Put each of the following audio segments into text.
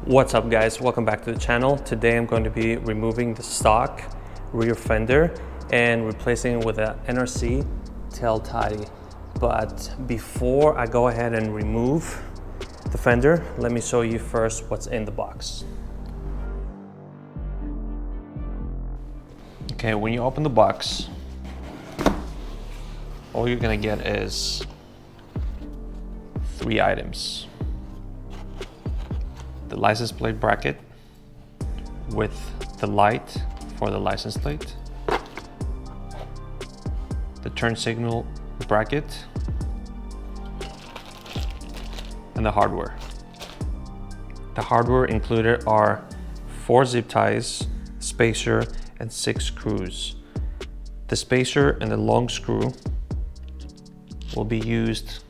What's up guys, welcome back to the channel. Today I'm going to be removing the stock rear fender and replacing it with an NRC tail tidy. But before I go ahead and remove the fender, let me show you first what's in the box. Okay, when you open the box, all you're gonna get is 3 items. The license plate bracket with the light for the license plate, the turn signal bracket, and the hardware. The hardware included are 4 zip ties, spacer, and 6 screws. The spacer and the long screw will be used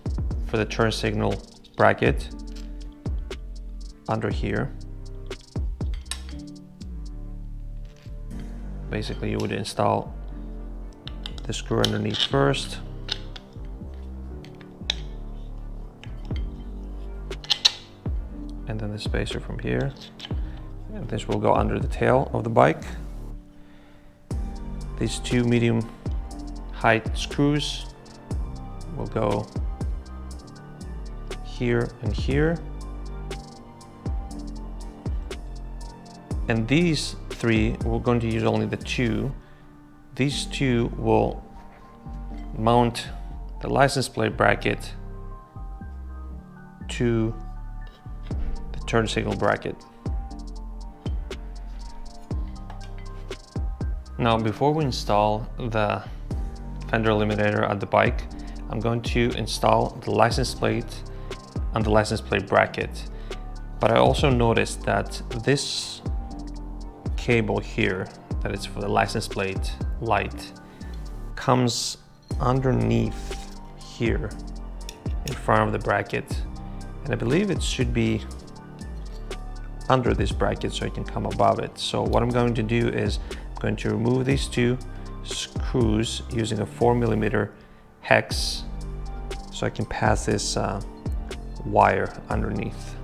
for the turn signal bracket under here. Basically, you would install the screw underneath first, and then the spacer from here, and this will go under the tail of the bike. These 2 medium height screws will go here and here. And these 3, we're going to use only the 2. These 2 will mount the license plate bracket to the turn signal bracket. Now, before we install the fender eliminator at the bike, I'm going to install the license plate and the license plate bracket. But I also noticed that this cable here, that is for the license plate light, comes underneath here in front of the bracket, and I believe it should be under this bracket so it can come above it. So what I'm going to do is I'm going to remove these 2 screws using a 4mm hex so I can pass this wire underneath.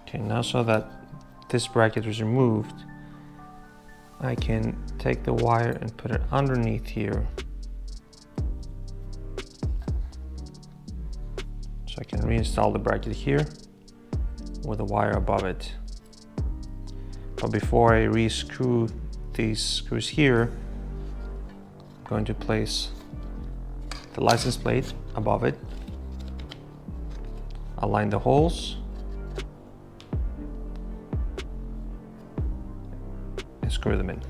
Okay, now so that this bracket is removed, I can take the wire and put it underneath here. So I can reinstall the bracket here with the wire above it. But before I re-screw these screws here, I'm going to place the license plate above it, align the holes, and screw them in.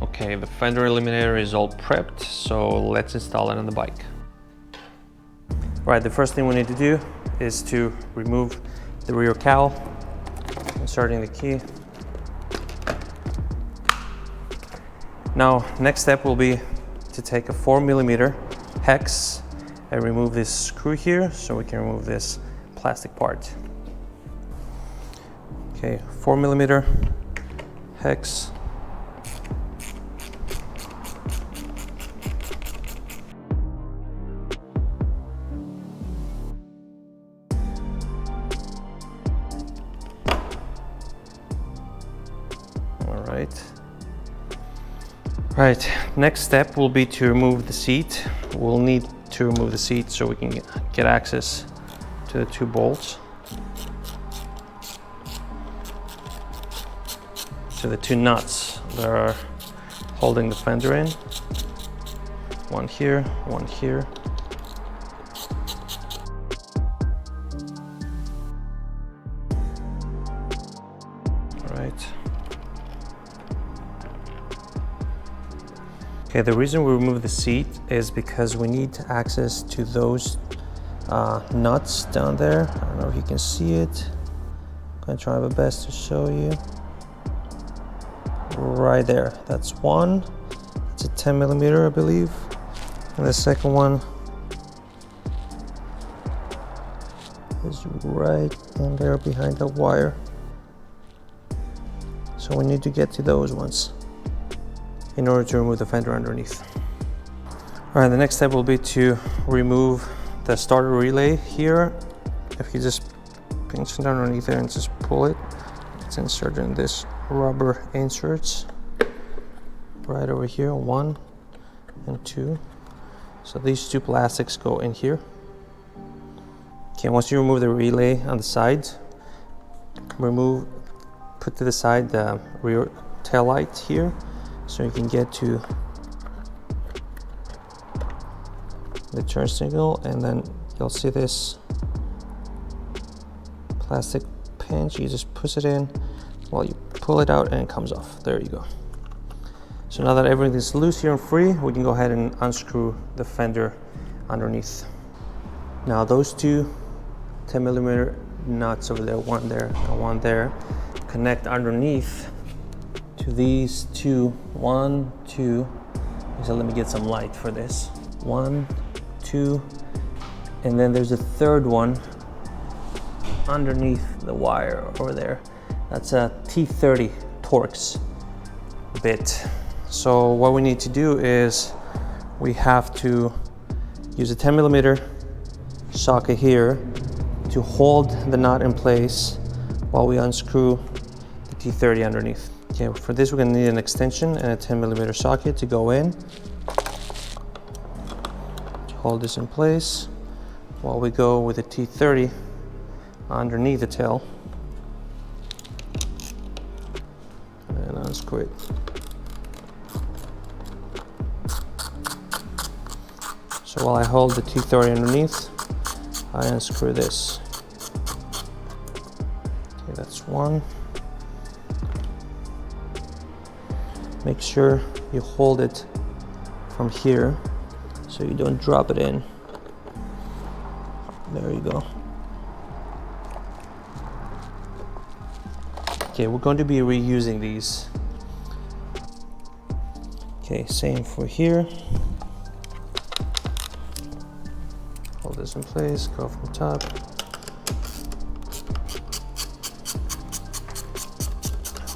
Okay, the fender eliminator is all prepped, so let's install it on the bike. All right, the first thing we need to do is to remove the rear cowl, inserting the key. Now, next step will be to take a 4mm hex and remove this screw here so we can remove this plastic part. Okay, 4mm hex. Right, next step will be to remove the seat. We'll need to remove the seat so we can get access to the 2 bolts. So the 2 nuts that are holding the fender in. One here, one here. All right. Okay, the reason we remove the seat is because we need access to those nuts down there. I don't know if you can see it. I'm gonna try my best to show you. Right there, that's one. It's a 10mm, I believe. And the second one is right in there behind the wire. So we need to get to those ones in order to remove the fender underneath. All right, the next step will be to remove the starter relay here. If you just pinch it underneath there and just pull it, it's inserted in this rubber inserts right over here, 1 and 2. So these two plastics go in here. Okay, once you remove the relay on the side, put to the side the rear tail light here, so you can get to the turn signal, and then you'll see this plastic pinch. You just push it in while you pull it out and it comes off. There you go. So now that everything's loose here and free, we can go ahead and unscrew the fender underneath. Now those two 10mm nuts over there, one there and one there, connect underneath to these two. 1, 2. So let me get some light for this. 1, 2, and then there's a third one underneath the wire over there. That's a T30 Torx bit. So what we need to do is we have to use a 10mm socket here to hold the nut in place while we unscrew the T30 underneath. Okay, for this we're going to need an extension and a 10mm socket to go in to hold this in place while we go with the T30 underneath the tail and unscrew it. So while I hold the T30 underneath, I unscrew this. Okay, that's one. Make sure you hold it from here so you don't drop it in. There you go. Okay, we're going to be reusing these. Okay, same for here. Hold this in place, go from top.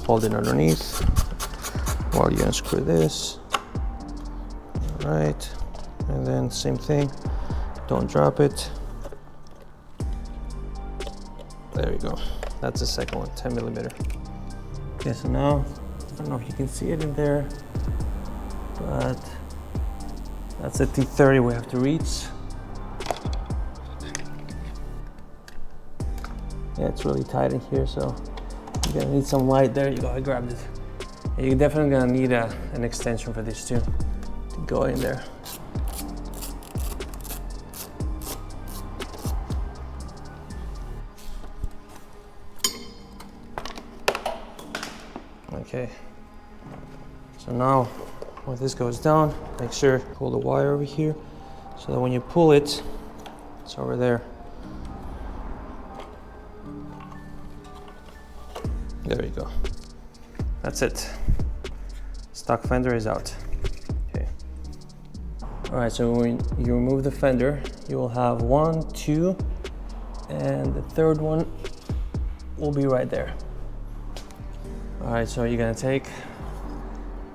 Hold it underneath while you unscrew this. All right, and then same thing, don't drop it. There you go. That's the second one, 10mm. Okay, so now, I don't know if you can see it in there, but that's a T30 we have to reach. Yeah, it's really tight in here, so you're gonna need some light. There you go, I grabbed it. And you're definitely gonna need an extension for this too, to go in there. Okay, so now when this goes down, make sure you pull the wire over here so that when you pull it, it's over there. There you go. That's it. Stock fender is out. Okay. All right, so when you remove the fender, you will have 1, 2, and the third one will be right there. All right, so you're gonna take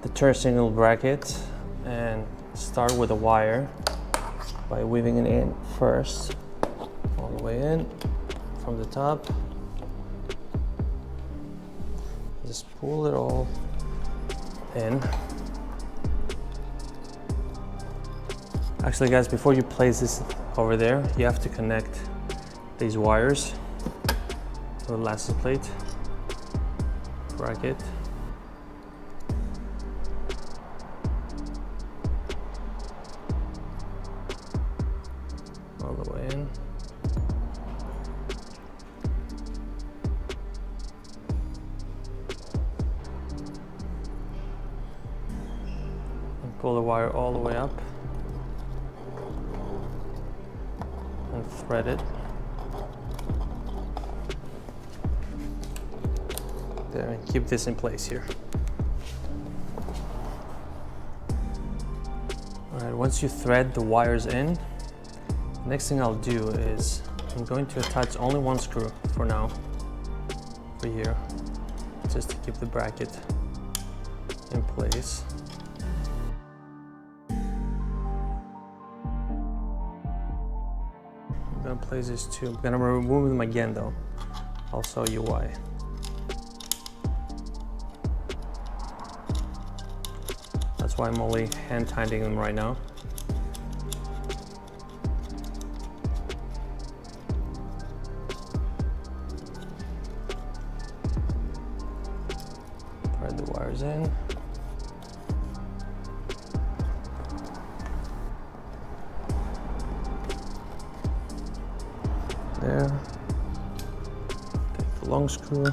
the turn signal bracket and start with a wire by weaving it in first, all the way in from the top. Just pull it all in. Actually guys, before you place this over there, you have to connect these wires to the license plate bracket. All the way in. And pull the wire all the way up. and thread it. There, and keep this in place here. All right, once you thread the wires in, next thing I'll do is I'm going to attach only one screw for now, for here, just to keep the bracket in place. I'm gonna place these two. I'm gonna remove them again though. I'll show you why. That's why I'm only hand tightening them right now. Thread the wires in. There. Take the long screw.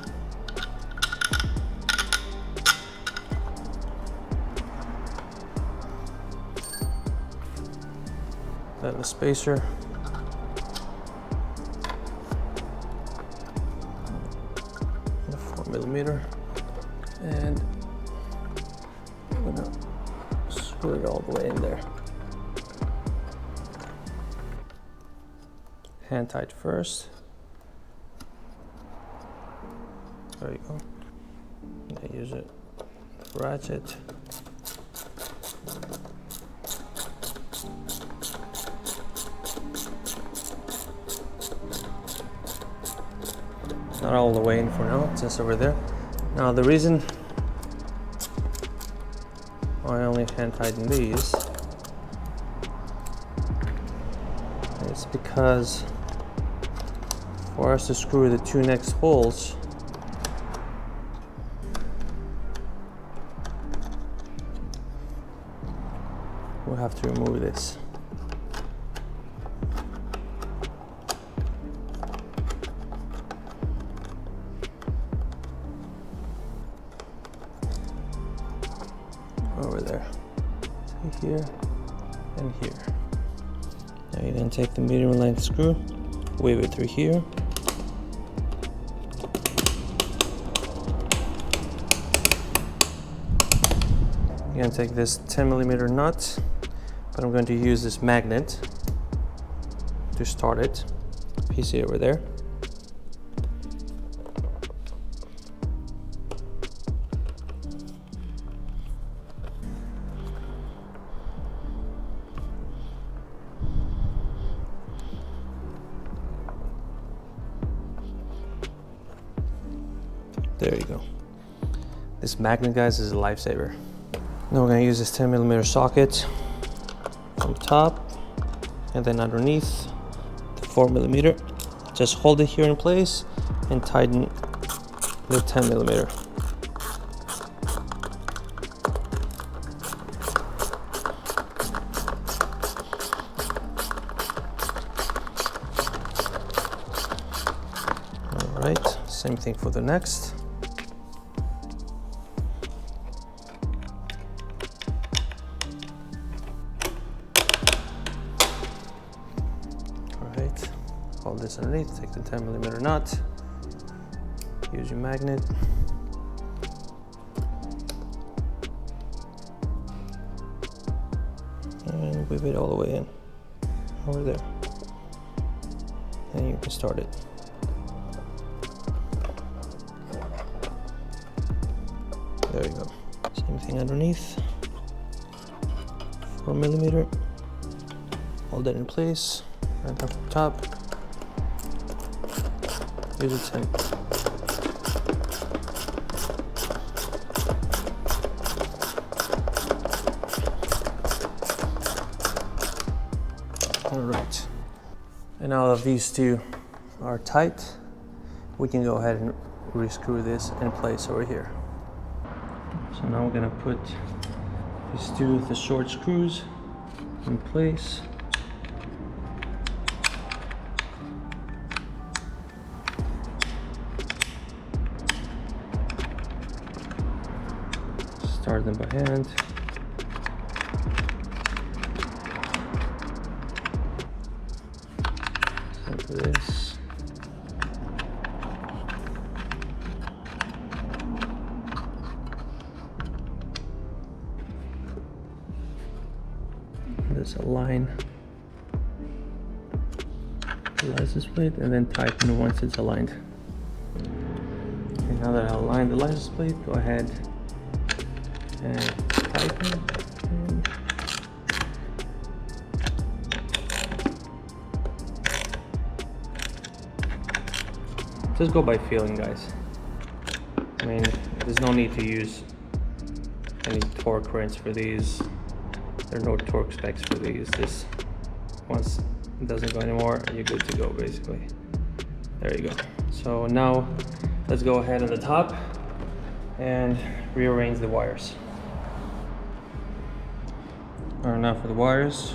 Then the spacer. The 4mm. And I'm gonna screw it all the way in there. Hand tight first. There you go. I use it, ratchet. Not all the way in for now, it's just over there. Now the reason I only hand tighten these is because for us to screw the two next holes, we'll have to remove this. Over there, so here and here. Now you then take the medium length screw, wave it through here. You're gonna take this 10mm nut, but I'm going to use this magnet to start it. PC over there. There you go. This magnet, guys, is a lifesaver. Now we're gonna use this 10mm socket on top and then underneath the 4mm. Just hold it here in place and tighten the 10mm. All right, same thing for the next. Hold this underneath, take the 10mm nut, use your magnet. And weave it all the way in, over there. And you can start it. There you go. Same thing underneath, 4mm. Hold that in place, right up top. Use a 10. All right. And now that these two are tight, we can go ahead and rescrew this in place over here. So now we're gonna put these two of the short screws in place. Start them by hand. for this. There's a line, the license plate, and then tighten once it's aligned. Okay, now that I aligned the license plate, go ahead and tighten. Just go by feeling, guys. I mean, there's no need to use any torque wrench for these. There are no torque specs for these. Just once it doesn't go anymore, you're good to go, basically. There you go. So now let's go ahead on the top and rearrange the wires. All right, now for the wires,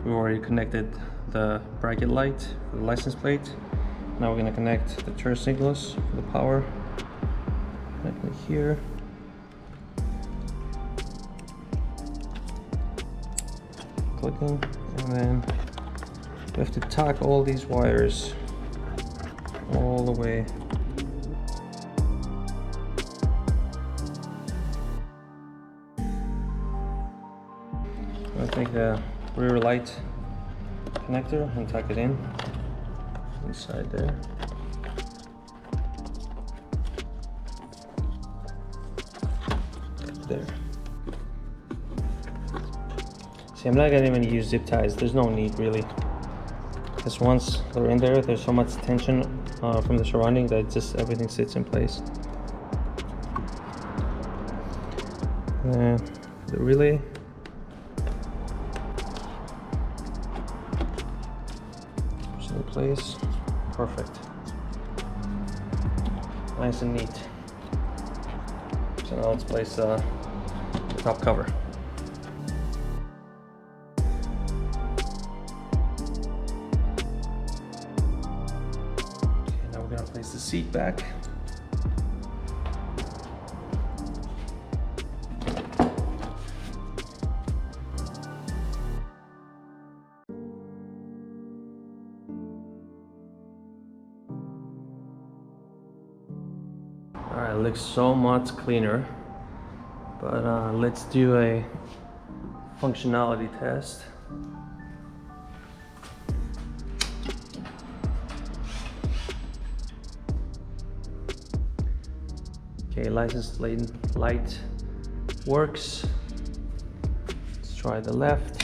we already connected the bracket light for the license plate. Now we're going to connect the turn signals for the power. Connect it here. Clicking, and then we have to tack all these wires all the way. I'll take the rear light connector and tuck it in inside there. There. See, I'm not gonna even use zip ties. There's no need really, because once they're in there, there's so much tension from the surrounding that just everything sits in place. And then the relay. In place. Perfect. Nice and neat. So now let's place the top cover. Okay, now we're going to place the seat back. Alright, it looks so much cleaner, but let's do a functionality test. Okay, license plate light works. Let's try the left.